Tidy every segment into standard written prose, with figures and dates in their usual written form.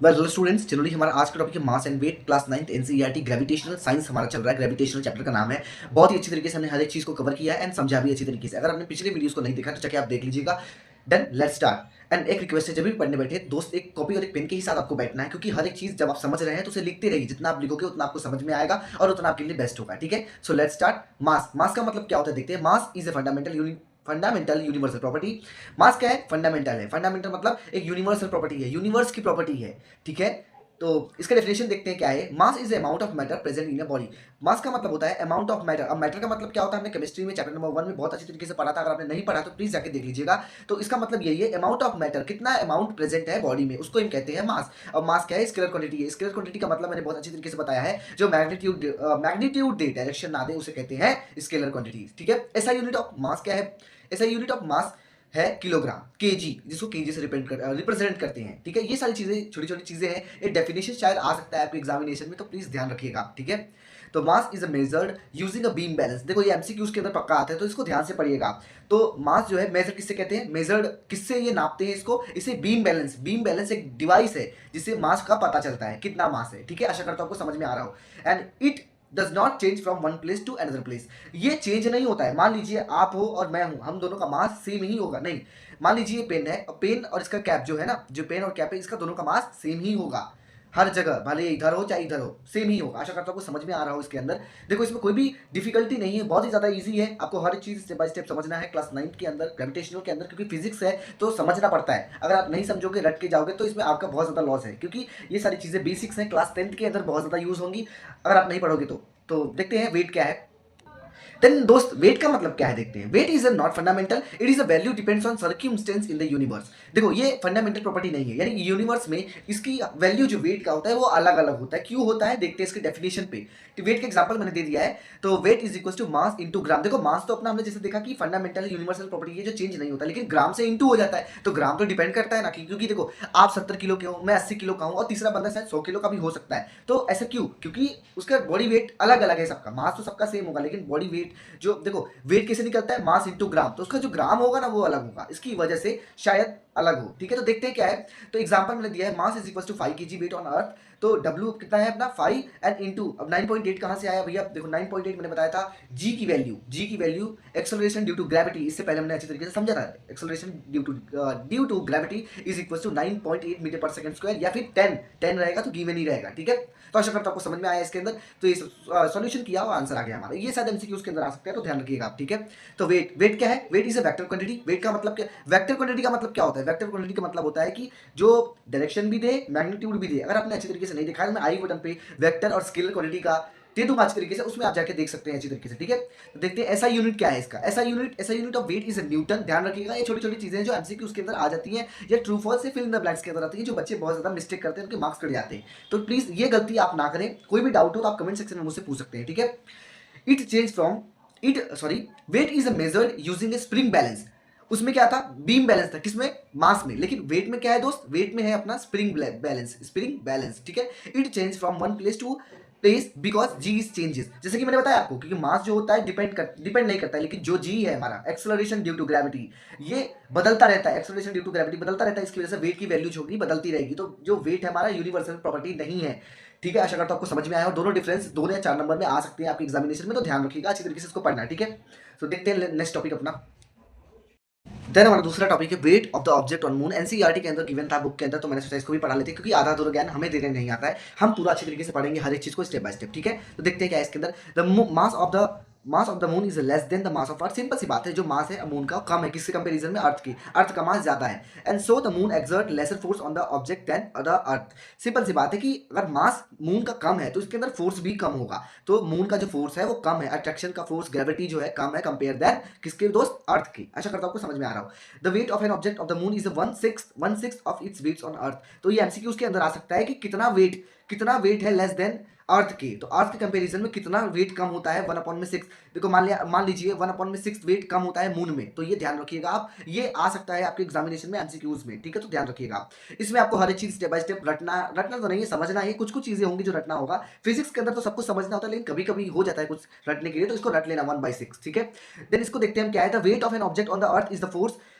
Well students, generally हमारा आज का टॉपिक है mass and weight, class 9th NCERT gravitational science हमारा चल रहा है। ग्रेविटेशनल चैप्टर का नाम है। बहुत ही अच्छी तरीके से हमने हर एक चीज को कवर किया है एंड समझा भी अच्छी तरीके से। अगर आपने पिछले वीडियोस को नहीं देखा तो जाके आप देख लीजिएगा। Then let's start. एंड एक रिक्वेस्ट है, जब भी पढ़ने बैठे दोस्त, एक कॉपी और एक पेन के ही साथ आपको बैठना है, क्योंकि हर एक चीज जब आप समझ रहे हैं तो उसे लिखते रहिए। जितना आप लिखोगे उतना आपको समझ में आएगा और उतना आपके लिए बेस्ट होगा। ठीक है, सो लेट्स स्टार्ट। मास, मास का मतलब क्या होता है देखते हैं। Mass is a fundamental universal property. Mass क्या है? फंडामेंटल है। फंडामेंटल मतलब एक यूनिवर्सल प्रॉपर्टी है, यूनिवर्स की प्रॉपर्टी है। ठीक है, तो इसका डेफिनेशन देखते हैं क्या है। Mass is amount of matter present in a body. Mass का मतलब होता है अमाउंट ऑफ मैटर। अब मैटर का मतलब क्या होता है, हमने केमिस्ट्री में चैप्टर नंबर 1 में बहुत अच्छी तरीके से पढ़ा था। अगर आपने नहीं पढ़ा तो प्लीज जाके देख लीजिएगा। तो इसका मतलब यही है, अमाउंट ऑफ मैटर, कितना अमाउंट प्रेजेंट है बॉडी में, उसको हम कहते हैं मास। अब मास क्या है? स्केलर क्वांटिटी है। स्केलर क्वांटिटी का मतलब मैंने बहुत अच्छी तरीके से बताया है। जो मैग्नीट्यूड दे, डायरेक्शन ना दे, उसे कहते हैं स्केलर क्वांटिटी। ठीक है, ऐसा यूनिट ऑफ मास क्या है? ऐसा यूनिट ऑफ मास है किलोग्राम, केजी, जिसको केजी से रिप्रेजेंट करते हैं। ठीक है, ये सारी चीजें छोटी छोटी चीजें हैं। ये डेफिनेशन शायद आ सकता है आपके एग्जामिनेशन में, तो प्लीज ध्यान रखिएगा। ठीक है, तो mass is measured using a beam balance. देखो ये एमसीक्यूज के अंदर पक्का आता है, तो इसको ध्यान से पढ़िएगा। तो मास जो है मेजर किससे कहते हैं? मेजर्ड किससे ये नापते हैं इसको? इसे बीम बैलेंस। बीम बैलेंस एक डिवाइस है जिससे मास का पता चलता है कितना मास है। ठीक है, आशा करता हूं आपको समझ में आ रहा हो। And it does not change from one place to another place. ये चेंज नहीं होता है। मान लीजिए आप हो और मैं हूं, हम दोनों का मास सेम ही होगा? नहीं। मान लीजिए पेन है, पेन और इसका कैप जो है ना, जो पेन और कैप है, इसका दोनों का मास सेम ही होगा। हर जगह, भले इधर हो चाहे इधर हो, सेम ही होगा। आशा करता हूँ आपको समझ में आ रहा हो इसके अंदर। देखो इसमें कोई भी डिफिकल्टी नहीं है, बहुत ही ज्यादा इजी है। आपको हर चीज स्टेप बाय स्टेप समझना है क्लास 9 के अंदर, ग्रेविटेशनल के अंदर, क्योंकि फिजिक्स है तो समझना पड़ता है। अगर आप नहीं समझोगे, रट के जाओगे, तो इसमें आपका बहुत ज्यादा लॉस है, क्योंकि ये सारी चीजें बेसिक्स हैं, क्लास 10th के अंदर बहुत ज्यादा यूज होंगी अगर आप नहीं पढ़ोगे तो देखते हैं वेट क्या है। देन दोस्त, वेट का मतलब क्या है देखते हैं। Weight is a not fundamental, it is a value depends on circumstance in the universe. देखो ये फंडामेंटल प्रॉपर्टी नहीं है, यानी यूनिवर्स में इसकी वैल्यू जो वेट का होता है वो अलग अलग होता है। क्यों होता है देखते हैं इसके डेफिनेशन पे। तो वेट का एग्जांपल मैंने दे दिया है। तो weight is equal to mass into gram. देखो मास तो अपना हमने जैसे देखा कि फंडामेंटल यूनिवर्सल प्रॉपर्टी है जो चेंज नहीं होता, लेकिन ग्राम से इंटू हो जाता है। तो ग्राम तो डिपेंड करता है ना, क्योंकि देखो आप 70 किलो के हो, मैं 80 किलो का हूं, और तीसरा बंदा शायद 100 किलो का भी हो सकता है। तो ऐसा क्यों? क्योंकि उसका बॉडी वेट अलग अलग है सबका। मास तो सबका सेम होगा, लेकिन बॉडी वेट जो देखो वेट कैसे निकलता है? मास इंटू ग्राम, तो उसका जो ग्राम होगा ना वो अलग होगा, इसकी वजह से शायद अलग हो। ठीक है, तो देखते हैं क्या है। तो एग्जांपल मैंने दिया है, mass is equal to 5 kg weight on earth. तो W कितना है अपना? 5 एंड इंटू, अब 9.8 कहां से आया भैया? देखो 9.8 मैंने बताया था जी की value acceleration due to gravity. इससे पहले हमने अच्छी तरीके से समझा था। Acceleration due to gravity is equal to 9.8 metre per second square, या फिर 10 रहेगा तो गिवन ही रहेगा। ठीक है, तो आशा करता हूं आपको समझ में आया इसके अंदर। तो ये सॉल्यूशन किया और आंसर आ गया हमारा। ये शायद एमसीक्यूज के अंदर आ सकता है, तो ध्यान रखिएगा आप। ठीक है, तो वेट क्या है? Weight is a vector quantity. Weight का मतलब क्या? वेक्टर क्वांटिटी का मतलब क्या होता है? वेक्टर क्वांटिटी का मतलब होता है कि जो डायरेक्शन भी दे, मैग्नीट्यूड भी दे। अगर आपने अच्छी तरीके से नहीं देखा है, मैं आई बटन पे वेक्टर और स्केलर क्वांटिटी का दे दूंगा अच्छी तरीके से, उसमें आप जाके देख सकते हैं अच्छी तरीके से। ठीक है, तो देखते हैं ऐसा यूनिट क्या है इसका। SI unit of weight is newton. ध्यान रखिएगा, ये छोटी छोटी चीजें जो एमसीक्यूज के अंदर आ जाती हैं, या ट्रू फॉल्स से फिल इन द ब्लैंक्स के अंदर आती है, जो बच्चे बहुत ज्यादा मिस्टेक करते हैं, उनके मार्क्स कट जाते हैं। तो प्लीज ये गलती आप ना करें। कोई भी डाउट हो तो आप कमेंट सेक्शन में मुझसे पूछ सकते हैं। ठीक है, it change from it sorry weight is measured using a spring balance. उसमें क्या था? बीम बैलेंस था। किसमें? मास में। लेकिन वेट में क्या है दोस्त? वेट में है अपना स्प्रिंग बैलेंस। स्प्रिंग बैलेंस, ठीक है। It change from one place to place because g is changes. जैसे कि मैंने बताया आपको, क्योंकि मास जो होता है डिपेंड नहीं करता है, लेकिन जो जी है हमारा एक्सेलरेशन ड्यू टू ग्रेविटी, ये बदलता रहता है। एक्सेलरेशन ड्यू टू ग्रेविटी बदलता रहता है, इसकी वजह से वेट की वैल्यू जो होगी बदलती रहेगी। तो जो वेट है हमारा यूनिवर्सल प्रॉपर्टी नहीं है। ठीक है, आशा करता हूं आपको समझ में आया। और दोनों डिफरेंस 2 या 4 नंबर में आ सकते हैं आपके एग्जामिनेशन में, तो ध्यान रखिएगा, अच्छी तरीके से इसको पढ़ना है। ठीक है, तो देखते हैं नेक्स्ट टॉपिक अपना। देन हमारा दूसरा टॉपिक है weight of the object on moon. NCERT के अंदर गिवन था बुक के अंदर, तो मैंने सोचा इसको भी पढ़ा लेते हैं, क्योंकि आधा अधूरा ज्ञान हमें देने नहीं आता है। हम पूरा अच्छी तरीके से पढ़ेंगे हर एक चीज को स्टेप बाय स्टेप। ठीक है, तो देखते हैं क्या है इसके अंदर। The mass of the moon is less than the mass of earth. Simple सी बात है, जो मास है मून का कम है किसके कंपैरिजन में? अर्थ की। अर्थ का मास ज्यादा है, and so the moon exert lesser force on the object than the earth. Simple सी बात है कि अगर मास मून का कम है तो इसके अंदर फोर्स भी कम होगा। तो मून का जो फोर्स है वो कम है, अट्रैक्शन का फोर्स, ग्रेविटी जो है कम है कंपेयर देन किसके दोस्त? अर्थ की। आशा करता हूं आपको समझ में आ रहा हो। The weight of an object of the moon is one six of its weights on earth. तो ये एमसीक्यूज के अंदर आ सकता है कि कितना वेट है लेस देन अर्थ के। तो अर्थ के कंपैरिजन में कितना वेट कम होता है? 1/6। देखो मान लीजिए 1/6 वेट कम होता है मून में। तो ये ध्यान रखिएगा आप, ये आ सकता है आपके एग्जामिनेशन में एमसीक्यूज में। ठीक है, तो ध्यान रखिएगा आप। इसमें आपको हर एक चीज स्टेप बाय स्टेप रटना तो नहीं है, समझना है। कुछ चीजें होंगी जो रटना होगा। फिजिक्स के अंदर तो सब कुछ समझना होता है, लेकिन कभी कभी हो जाता है कुछ रटने के लिए, तो इसको रट लेना 1/6। ठीक है, देन इसको देखते हैं हम क्या है। The weight of an object on the earth is the force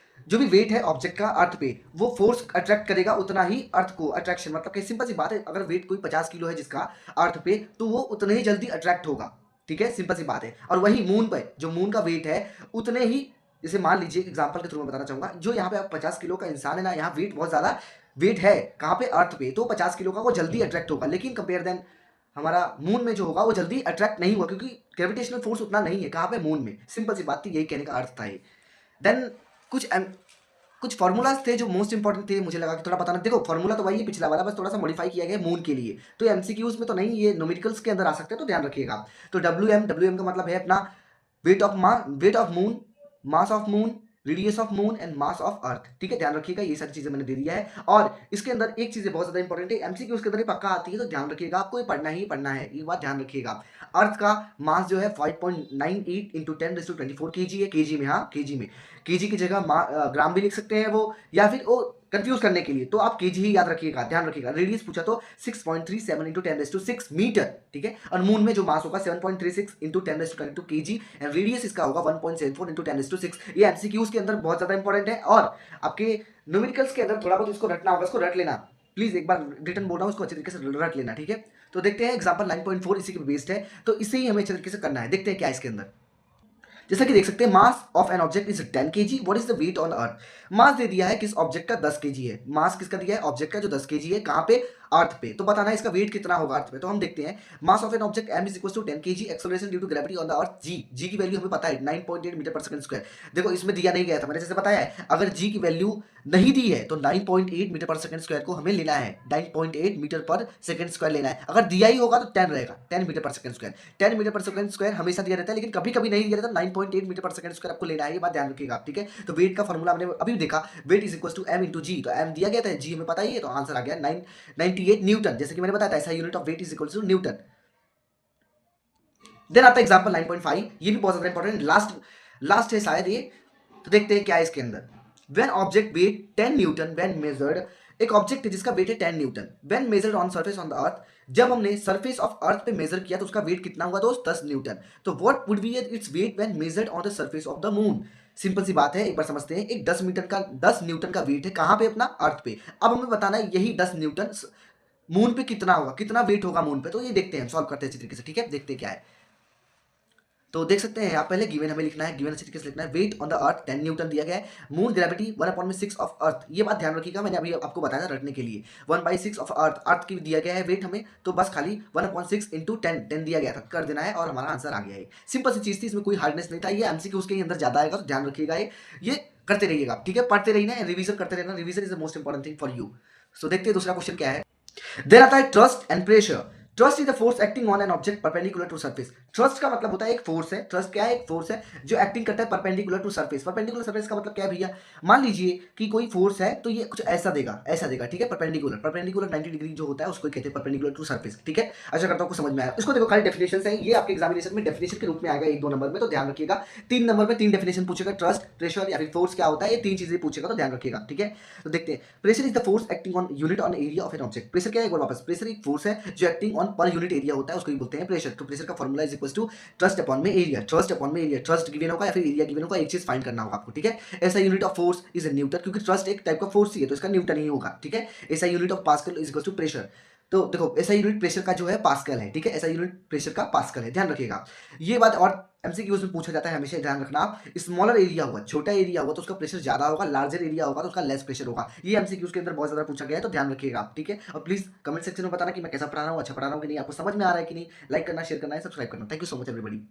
जो भी वेट है ऑब्जेक्ट का अर्थ पे, वो फोर्स अट्रैक्ट करेगा उतना ही अर्थ को। अट्रैक्शन मतलब कि सिंपल सी बात है, अगर वेट कोई 50 किलो है जिसका अर्थ पे, तो वो उतने ही जल्दी अट्रैक्ट होगा। ठीक है, सिंपल सी बात है। और वही मून पे, जो मून का वेट है उतने ही, जैसे मान लीजिए एग्जांपल के थ्रू मैं बताना चाहूंगा, जो यहाँ पे आप 50 किलो का इंसान है ना, यहाँ वेट बहुत ज्यादा वेट है कहाँ पे, अर्थ पे, तो 50 किलो का वो जल्दी अट्रैक्ट होगा। लेकिन कंपेयर देन हमारा मून में जो होगा वो जल्दी अट्रैक्ट नहीं होगा, क्योंकि ग्रेविटेशनल फोर्स उतना नहीं है कहाँ पे, मून में। सिंपल सी बात थी, यही कहने का अर्थ था ये। देन कुछ कुछ फार्मूलाज थे जो मोस्ट इंपॉर्टेंट थे, मुझे लगा कि थोड़ा बताना। देखो फार्मूला तो वही है पिछला वाला, बस थोड़ा सा मॉडिफाई किया गया मून के लिए। तो एमसीक्यूज में तो नहीं, ये न्यूमेरिकल्स के अंदर आ सकते हैं, तो ध्यान रखिएगा। तो डब्ल्यू एम का मतलब है अपना weight of moon, mass of moon, radius of moon and mass of अर्थ। ठीक है, ध्यान रखिएगा, ये सारी चीजें मैंने दे दिया है। और इसके अंदर एक चीज बहुत ज्यादा इंपॉर्टेंट है, एमसीक्यू के अंदर ये पक्का आती है, तो ध्यान रखिएगा, आपको ये पढ़ना ही पढ़ना है, ये बात ध्यान रखिएगा। अर्थ का मास जो है 5.98 इंटू 10⁻²4 केजी है, केजी में, हाँ केजी में। केजी की जगह ग्राम भी लिख सकते हैं वो, या फिर वो कंफ्यूज करने के लिए तो आप केजी ही याद रखिएगा, ध्यान रखिएगा। रेडियस पूछा तो 6.37 इंटू 10⁻6 मीटर। ठीक है, और मून में जो मास होगा 7.36 इंटू 10⁻22 केजी, एंड रेडियस इसका होगा 1.74 इंटू 10⁻6। ये एमसीक्यूज के अंदर बहुत ज्यादा इंपॉर्टेंट है, और आपके न्यूमेरिकल्स के अंदर थोड़ा बहुत इसको रटना होगा, इसको रट लेना प्लीज। एक बार रिटर्न बोल रहा हूँ, इसको अच्छे तरीके से रट लेना। ठीक है, तो देखते हैं एग्जाम्पल 9.4 इसी के बेस्ड है, तो इसे ही हमें अच्छे तरीके से करना है। देखते हैं क्या है इसके अंदर। जैसा कि देख सकते हैं, mass of an object is 10 KG, what is the weight on earth. Mass दे दिया है किस ऑब्जेक्ट का, 10 केजी है। मास किसका दिया है, ऑब्जेक्ट का जो 10 केजी है, कहां पे, अर्थ पे। तो बताना है इसका वेट कितना होगा अर्थ पे। तो हम देखते हैं, mass of an object m is equal to 10 kg, acceleration due to gravity on the earth g। g की वैल्यू हमें पता है 9.8 मीटर पर सेकंड स्क्वायर। देखो इसमें दिया नहीं गया था, मैंने जैसे बताया है, अगर g की वैल्यू नहीं दी है तो 9.8 मीटर पर सेकंड स्क्वायर को हमें लेना है, 9.8 मीटर पर सेकंड स्क्वायर लेना है। अगर दिया ही होगा तो 10 रहेगा, 10 metre per second square. 10 metre per second square हमेशा दिया रहता है, लेकिन कभी कभी नहीं दिया रहता। 9.8 मीटर पर सेकंड स्क्वायर आपको लेना है, ये बात ध्यान रखिएगा आप। ठीक है, तो वेट का फॉर्मूला हमने अभी देखा, weight is equal to m into g. तो m दिया गया था, g हमें पता ही है, तो आंसर आ गया 98 न्यूटन। जैसे कि मैंने बताया था, SI unit of weight is equal to newton. Then आता है एग्जांपल 9.5, ये भी बहुत ज्यादा इंपॉर्टेंट, लास्ट है शायद ये। तो देखते हैं क्या है इसके अंदर। When object wait 10 Newton when measured, एक ऑब्जेक्ट है जिसका वेट है 10 Newton, when measured on surface on the अर्थ, जब हमने सरफेस ऑफ अर्थ पे मेजर किया तो उसका वेट कितना हुआ दोस्त, 10 न्यूटन। तो what would be its weight when measured on the surface of the moon. Simple सी बात है, एक बार समझते हैं। एक 10 न्यूटन का वेट है कहां पे, अपना अर्थ पे। अब हमें बताना है यही 10 न्यूटन मून पे कितना होगा, कितना वेट होगा मून पे। तो ये देखते हैं, सॉल्व करते हैं अच्छी तरीके से। ठीक है, देखते हैं क्या है। तो देख सकते हैं, आप पहले गिवन हमें लिखना है, गिवन अच्छी तरीके से लिखना है। Weight on the earth 10 newton दिया गया है, मून ग्रेविटी 1/6 ऑफ अर्थ। ये बात ध्यान रखिएगा, मैंने अभी आपको बताया था रटने के लिए। 1/6 ऑफ अर्थ, अर्थ की दिया गया है वेट हमें, तो बस खाली 1/6 इंटू 10 दिया गया था, कर देना है और हमारा आंसर आ गया है। सिंपल सी चीज थी, इसमें कोई हार्डनेस नहीं था। ये एमसीक्यू उसके अंदर ज्यादा आएगा, तो ध्यान रखिएगा। ये करते रहिएगा, ठीक है, पढ़ते रहिए, रिवीजन करते रहना। Revision is the most important thing for you. So देखते हैं दूसरा क्वेश्चन क्या है। देन आता है thrust and pressure. Thrust is the force acting on an object perpendicular to surface. ट्रस्ट का मतलब होता है एक फोर्स है। ट्रस्ट क्या है, एक फोर्स है जो एक्टिंग करता है perpendicular to surface. Perpendicular surface का मतलब क्या है भैया, मान लीजिए कि कोई फोर्स है तो ये कुछ ऐसा देगा, ऐसा देगा। ठीक है, परपेंडिकुलर 90 डिग्री जो होता है उसको कहते हैं परपेंडिकुलर टू सरफेस। ठीक है, अच्छा करता हूं समझ में आया। इसको देखो, खाली डेफिनेशन है, ये आपके एग्जामिनेशन में डेफिनेशन के रूप में आएगा 1-2 नंबर में, तो ध्यान रखिएगा। 3 नंबर में 3 डेफिनेशन पूछेगा, ट्रस्ट, प्रेशर या फिर फोर्स क्या होता है, ये 3 चीजें पूछेगा, तो ध्यान रखिएगा। ठीक है, तो देखते हैं। Pressure is the force acting on unit on area of an object. Pressure क्या है, एक बार वापस, प्रेशर एक फोर्स है जो acting on per unit area होता है, उसको ही बोलते हैं प्रेशर। तो प्रेशर का formula is equal to thrust upon में एरिया। ट्रस्ट अपॉन में एरिया, ट्रस्ट गिवन होगा या फिर एरिया गिवन होगा, एक चीज फाइंड करना होगा आपको। ठीक है, SI unit of force is a newton, क्योंकि ट्रस्ट एक टाइप का फोर्स ही है तो इसका न्यूटन ही होगा। ठीक है, SI unit of pascal is equal to pressure. तो देखो, ऐसा यूनिट प्रेशर का जो है पास्कल है। ठीक है, ऐसा यूनिट प्रेशर का पास्कल है, ध्यान रखिएगा ये बात। और एमसीक्यूज में पूछा जाता है, हमेशा ध्यान रखना आप। स्मॉलर एरिया होगा, छोटा एरिया होगा तो उसका प्रेशर ज्यादा होगा, लार्जर एरिया होगा तो उसका लेस प्रेशर होगा। ये एमसीक्यूज के अंदर बहुत ज्यादा पूछा गया है, तो ध्यान रखिएगा आप। ठीक है, और प्लीज कमेंट सेक्शन में बताना कि मैं कैसा पढ़ा रहा हूँ, अच्छा पढ़ा रहा हूँ कि नहीं, आपको समझ में आ रहा है कि नहीं। लाइक करना, शेयर करना है, सब्सक्राइब करना। Thank you so much everybody.